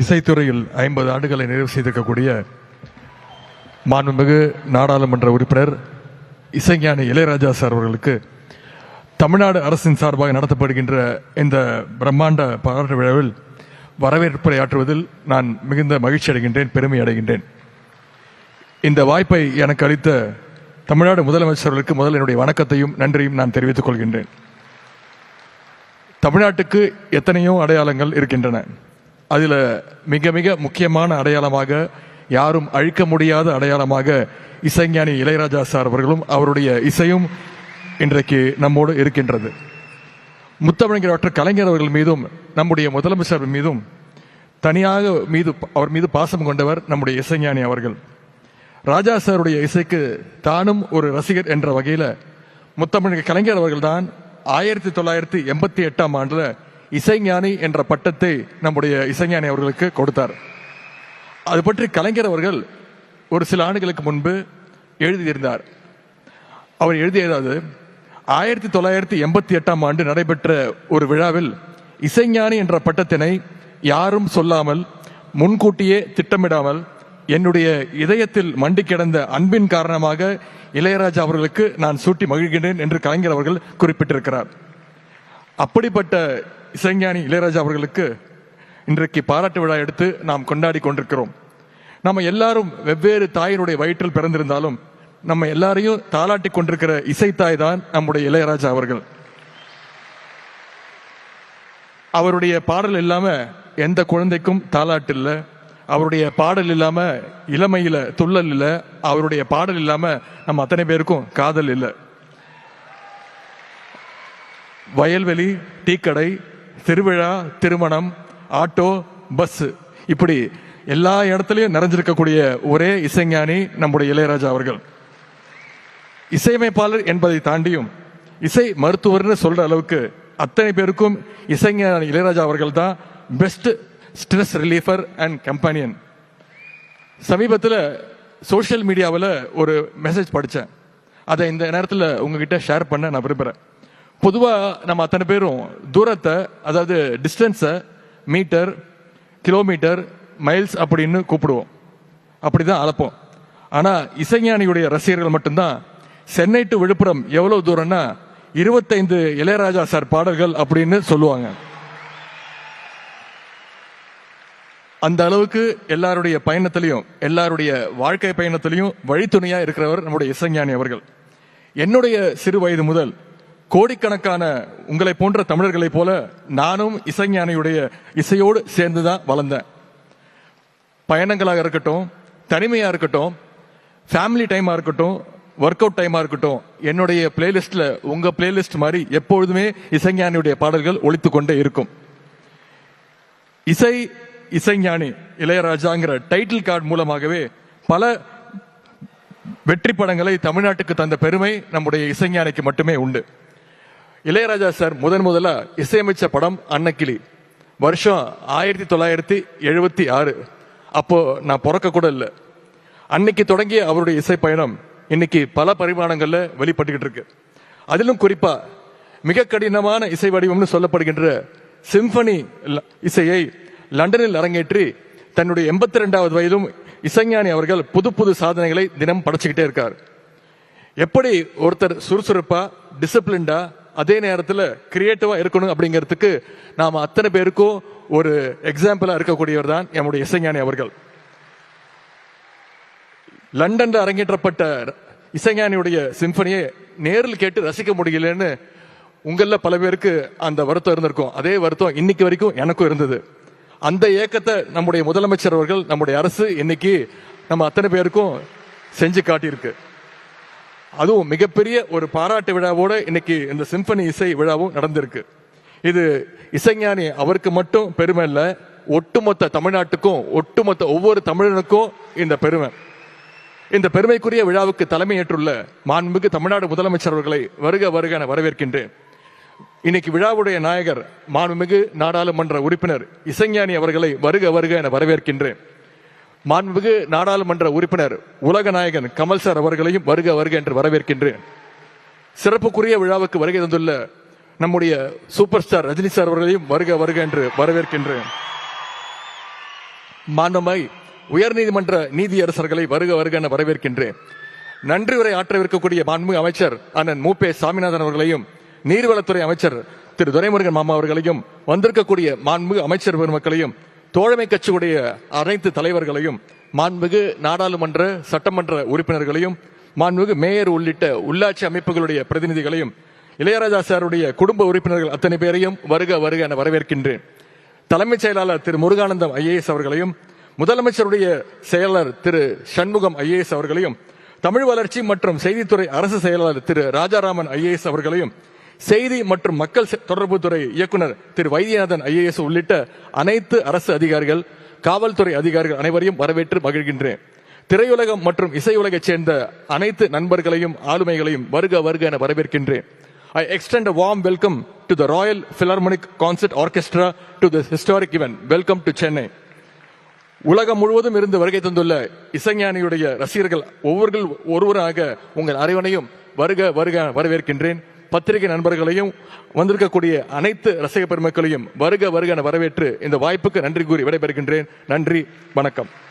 இசைத்துறையில் 50 ஆண்டுகளை நிறைவு செய்திருக்கக்கூடிய மாண்புமிகு நாடாளுமன்ற உறுப்பினர் இசைஞானி இளையராஜா சார் அவர்களுக்கு தமிழ்நாடு அரசின் சார்பாக நடத்தப்படுகின்ற இந்த பிரம்மாண்ட பாராட்டு விழாவில் வரவேற்புரை ஆற்றுவதில் நான் மிகுந்த மகிழ்ச்சி அடைகின்றேன், பெருமை அடைகின்றேன். இந்த வாய்ப்பை எனக்கு அளித்த தமிழ்நாடு முதலமைச்சர்களுக்கு முதல் என்னுடைய வணக்கத்தையும் நன்றியும் நான் தெரிவித்துக் கொள்கின்றேன். தமிழ்நாட்டுக்கு எத்தனையோ அடையாளங்கள் இருக்கின்றன. அதில் மிக மிக முக்கியமான அடையாளமாக, யாரும் அழிக்க முடியாத அடையாளமாக இசைஞானி இளையராஜா சார் அவர்களும் அவருடைய இசையும் இன்றைக்கு நம்மோடு இருக்கின்றது. முத்தமிழர் டாக்டர் கலைஞர் அவர்கள் மீதும் நம்முடைய முதலமைச்சர் மீதும் தனியாக அவர் மீது பாசம் கொண்டவர் நம்முடைய இசைஞானி அவர்கள். ராஜா சாருடைய இசைக்கு தானும் ஒரு ரசிகர் என்ற வகையில் முத்தமிழர் கலைஞர் அவர்கள் தான் 1988ஆம் ஆண்டுல இசைஞானி என்ற பட்டத்தை நம்முடைய இசைஞானி அவர்களுக்கு கொடுத்தார். அது பற்றி கலைஞர் அவர்கள் ஒரு சில ஆண்டுகளுக்கு முன்பு எழுதியிருந்தார். அவர் எழுதியதாவது, 1988ஆம் ஆண்டு நடைபெற்ற ஒரு விழாவில் இசைஞானி என்ற பட்டத்தினை யாரும் சொல்லாமல், முன்கூட்டியே திட்டமிடாமல், என்னுடைய இதயத்தில் மண்டி கிடந்த அன்பின் காரணமாக இளையராஜா அவர்களுக்கு நான் சூட்டி மகிழ்கின்றேன் என்று கலைஞர் அவர்கள் குறிப்பிட்டிருக்கிறார். அப்படிப்பட்ட இசைஞானி இளையராஜா அவர்களுக்கு இன்றைக்கு பாராட்டு விழா எடுத்து நாம் கொண்டாடி கொண்டிருக்கிறோம். நம்ம எல்லாரும் வெவ்வேறு தாயினுடைய வயிற்றில் பிறந்திருந்தாலும் நம்ம எல்லாரையும் தாளாட்டி கொண்டிருக்கிற இசைத்தாய் தான் நம்முடைய இளையராஜா அவர்கள். அவருடைய பாடல் இல்லாம எந்த குழந்தைக்கும் தாளாட்டு இல்லை. அவருடைய பாடல் இல்லாம இளமையில துள்ளல் இல்லை. அவருடைய பாடல் இல்லாம நம்ம அத்தனை பேருக்கும் காதல் இல்லை. வயல்வெளி, டீக்கடை, திருவிழா, திருமணம், ஆட்டோ, பஸ், இப்படி எல்லா இடத்துலையும் நிறைஞ்சிருக்கக்கூடிய ஒரே இசைஞானி நம்முடைய இளையராஜா அவர்கள். இசையமைப்பாளர் என்பதை தாண்டியும் இசை மருத்துவர்னு சொல்ற அளவுக்கு அத்தனை பேருக்கும் இசைஞானி இளையராஜா அவர்கள் தான் பெஸ்ட் ஸ்ட்ரெஸ் ரிலீஃபர் அண்ட் கம்பெனியன். சமீபத்தில் சோஷியல் மீடியாவில் ஒரு மெசேஜ் படித்தேன். அதை இந்த நேரத்தில் உங்ககிட்ட ஷேர் பண்ண நான் விரும்புகிறேன். பொதுவாக நம்ம அத்தனை பேரும் தூரத்தை, அதாவது டிஸ்டன்ஸை மீட்டர், கிலோமீட்டர், மைல்ஸ் அப்படின்னு கூப்பிடுவோம், அப்படி தான் அளப்போம். ஆனால் இசைஞானியுடைய ரசிகர்கள் மட்டும்தான் சென்னை டு விழுப்புரம் எவ்வளவு தூரம்னா 25 இளையராஜா சார் பாடல்கள் அப்படின்னு சொல்லுவாங்க. அந்த அளவுக்கு எல்லாருடைய பயணத்திலையும், எல்லாருடைய வாழ்க்கை பயணத்திலையும் வழித்துணையா இருக்கிறவர் நம்முடைய இசைஞானி அவர்கள். என்னுடைய சிறு வயது முதல் கோடிக்கணக்கான உங்களை போன்ற தமிழர்களை போல நானும் இசைஞானியுடைய இசையோடு சேர்ந்துதான் வளர்ந்தேன். பயணங்களாக இருக்கட்டும், தனிமையா இருக்கட்டும், ஃபேமிலி டைமா இருக்கட்டும், ஒர்க் அவுட் டைமா இருக்கட்டும், என்னுடைய பிளேலிஸ்ட்ல உங்க பிளேலிஸ்ட் மாதிரி எப்பொழுதுமே இசைஞானியுடைய பாடல்கள் ஒலித்து கொண்டே இருக்கும். இசைஞானி இளையராஜாங்கிற டைட்டில் கார்டு மூலமாகவே பல வெற்றி படங்களை தமிழ்நாட்டுக்கு தந்த பெருமை நம்முடைய இசைஞானிக்கு மட்டுமே உண்டு. இளையராஜா சார் முதல்ல இசையமைச்ச படம் அன்னக்கிளி, வருஷம் 1976. அப்போ நான் பிறக்க கூட இல்லை. அன்னைக்கு தொடங்கிய அவருடைய இசை பயணம் இன்னைக்கு பல பரிமாணங்கள்ல வெளிப்பட்டுக்கிட்டு இருக்கு. அதிலும் குறிப்பா மிக கடினமான இசை வடிவம்னு சொல்லப்படுகின்ற சிம்பனி இசையை லண்டனில் அரங்கேற்றி தன்னுடைய 82வது வயதும் இசைஞானி அவர்கள் புது புது சாதனைகளை தினம் படைச்சுக்கிட்டே இருக்கார். எப்படி ஒருத்தர் சுறுசுறுப்பா, டிசிப்ளின்டா, அதே நேரத்தில் கிரியேட்டிவா இருக்கணும் அப்படிங்கிறதுக்கு நாம அத்தனை பேருக்கும் ஒரு எக்ஸாம்பிளா இருக்கக்கூடியவர் தான் நம்முடைய இசைஞானி அவர்கள். லண்டன்ல அரங்கேற்றப்பட்ட இசைஞானியுடைய சிம்பனியை நேரில் கேட்டு ரசிக்க முடியலன்னு உங்கள பல பேருக்கு அந்த வருத்தம் இருந்திருக்கும். அதே வருத்தம் இன்னைக்கு வரைக்கும் எனக்கும் இருந்தது. அந்த ஏக்கத்தை நம்முடைய முதலமைச்சர் அவர்கள், நம்முடைய அரசு இன்னைக்கு நம்ம அத்தனை பேருக்கும் செஞ்சு காட்டியிருக்கு. அதுவும் மிகப்பெரிய ஒரு பாராட்டு விழாவோட இன்னைக்கு இந்த சிம்பனி இசை விழாவும் நடந்திருக்கு. இது இசைஞானி அவருக்கு மட்டும் பெருமை இல்லை, ஒட்டுமொத்த தமிழ்நாட்டுக்கும், ஒட்டுமொத்த ஒவ்வொரு தமிழனுக்கும் இந்த பெருமை. இந்த பெருமைக்குரிய விழாவுக்கு தலைமையேற்றுள்ள மாண்புமிகு தமிழ்நாடு முதலமைச்சர் அவர்களை வருக வருக என வரவேற்கின்றேன். இன்னைக்கு விழாவுடைய நாயகர் மாண்புமிகு நாடாளுமன்ற உறுப்பினர் இசைஞானி அவர்களை வருக வருக என வரவேற்கின்றேன். மாண்புமிகு நாடாளுமன்ற உறுப்பினர் உலக நாயகன் கமல் சார் அவர்களையும் வருக வருக என்று வரவேற்கின்றேன். சிறப்புக்குரிய விழாவுக்கு வருகை தந்துள்ள நம்முடைய சூப்பர் ஸ்டார் ரஜினி சார் அவர்களையும் வருக வருக என்று வரவேற்கின்றேன். மாண்புமை உயர்நீதிமன்ற நீதியரசர்களை வருக வருக என வரவேற்கின்றேன். நன்றி உரை ஆற்றவிருக்கக்கூடிய மாண்புமிகு அமைச்சர் அண்ணன் மூப்பே சாமிநாதன் அவர்களையும், நீர்வளத்துறை அமைச்சர் திரு துரைமுருகன் மாமா அவர்களையும், வந்திருக்கக்கூடிய மாண்புமிகு அமைச்சர் பெருமக்களையும், தோழமை கட்சியுடைய அனைத்து தலைவர்களையும், மாண்புமிகு நாடாளுமன்ற சட்டமன்ற உறுப்பினர்களையும், மாண்புமிகு மேயர் உள்ளிட்ட உள்ளாட்சி அமைப்புகளுடைய பிரதிநிதிகளையும், இளையராஜா சாருடைய குடும்ப உறுப்பினர்கள் அத்தனை பேரையும் வருக வருக என வரவேற்கின்றேன். தலைமைச் செயலாளர் திரு முருகானந்தம் ஐஏஎஸ் அவர்களையும், முதலமைச்சருடைய செயலர் திரு சண்முகம் ஐஏஎஸ் அவர்களையும், தமிழ் வளர்ச்சி மற்றும் செய்தித்துறை அரசு செயலாளர் திரு ராஜாராமன் ஐஏஎஸ் அவர்களையும், செய்தி மற்றும் மக்கள் தொடர்புத்துறை இயக்குனர் திரு வைத்தியநாதன் ஐஏஎஸ் உள்ளிட்ட அனைத்து அரசு அதிகாரிகள், காவல்துறை அதிகாரிகள் அனைவரையும் வரவேற்று மகிழ்கின்றேன். திரையுலகம் மற்றும் இசையுலகைச் சேர்ந்த அனைத்து நண்பர்களையும் ஆளுமைகளையும் வருக வருக என வரவேற்கின்றேன். I extend a warm welcome to the Royal Philharmonic Concert Orchestra to this historic event. Welcome to Chennai. உலகம் முழுவதும் இருந்து வருகை தந்துள்ள இசைஞானியுடைய ரசிகர்கள் ஒருவராக உங்கள் அனைவரையும் வருக வருக வரவேற்கின்றேன். பத்திரிகை நண்பர்களையும் வந்திருக்கக்கூடிய அனைத்து ரசிக பெருமக்களையும் வருக வருக என வரவேற்று இந்த வாய்ப்புக்கு நன்றி கூறி விடைபெறுகின்றேன். நன்றி, வணக்கம்.